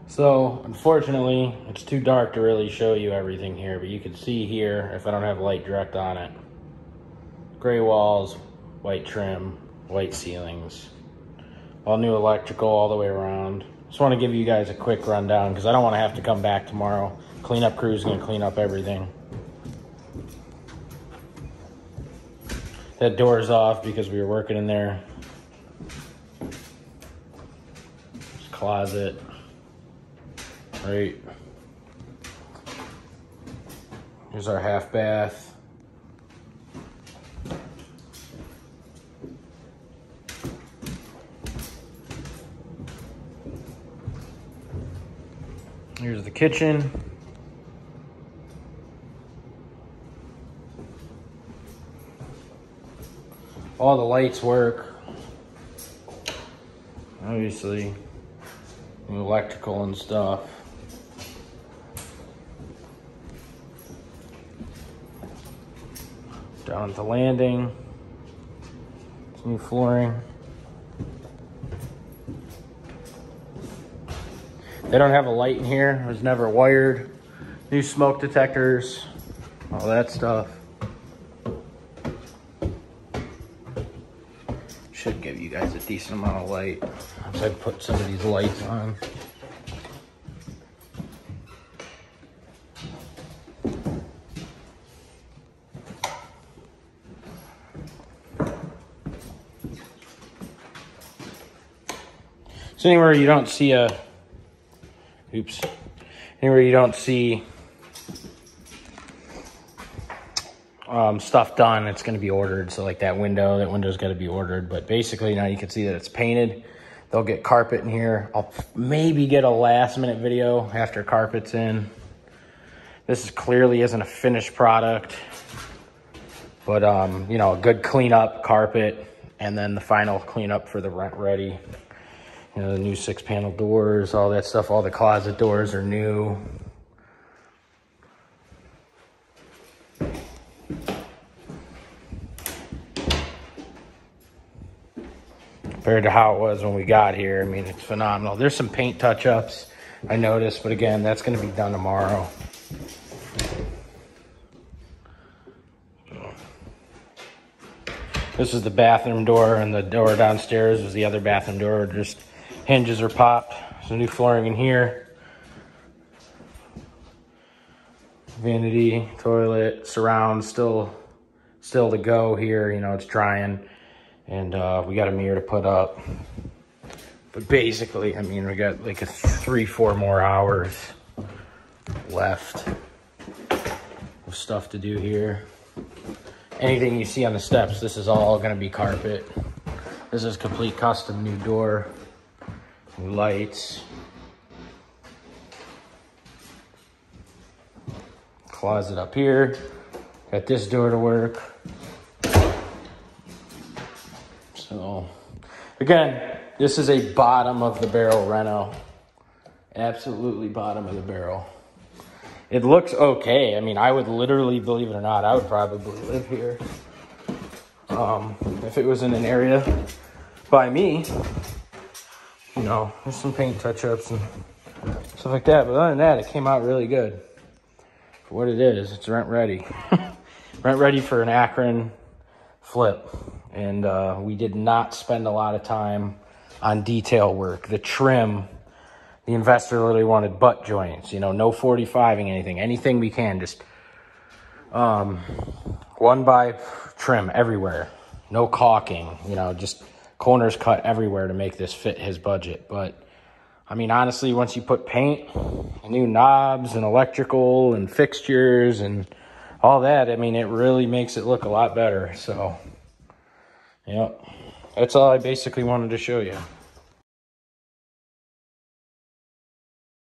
So unfortunately, it's too dark to really show you everything here, but you can see here, if I don't have light direct on it, gray walls, white trim, white ceilings, all new electrical all the way around. Just want to give you guys a quick rundown because I don't want to have to come back tomorrow. Cleanup crew is going to clean up everything. That door's off because we were working in there. Closet. Right. Here's our half bath. Here's the kitchen. All the lights work. Obviously, electrical and stuff. Down at the landing, it's new flooring. They don't have a light in here, it was never wired. New smoke detectors, all that stuff. Should give you guys a decent amount of light once I put some of these lights on. So anywhere you don't see anywhere you don't see stuff done, it's going to be ordered. So like that window's got to be ordered. But basically now you can see that it's painted. They'll get carpet in here. I'll maybe get a last minute video after carpet's in. This clearly isn't a finished product, but you know, a good cleanup carpet, and then the final cleanup for the rent ready. You know, the new 6-panel doors, all that stuff. All the closet doors are new. Compared to how it was when we got here, I mean, it's phenomenal. There's some paint touch-ups I noticed, but again, that's going to be done tomorrow. This is the bathroom door, and the door downstairs is the other bathroom door. Just hinges are popped. Some new flooring in here. Vanity, toilet, surround, still to go here. You know, it's drying. And we got a mirror to put up. But basically, I mean, we got like 3-4 more hours left of stuff to do here. Anything you see on the steps, this is all going to be carpet. This is complete custom new door. New lights. Closet up here. Got this door to work. So, again, this is a bottom of the barrel reno. Absolutely bottom of the barrel. It looks okay. I mean, I would literally, believe it or not, I would probably live here. If it was in an area by me. You know, there's some paint touch-ups and stuff like that. But other than that, it came out really good. For what it is, it's rent ready. Rent ready for an Akron flip. And we did not spend a lot of time on detail work. The trim, the investor literally wanted butt joints. You know, no 45ing anything. Anything we can, just 1x trim everywhere. No caulking, you know, just corners cut everywhere to make this fit his budget. But I mean, honestly, once you put paint, new knobs and electrical and fixtures and all that, I mean, it really makes it look a lot better. So, yep, that's all I basically wanted to show you.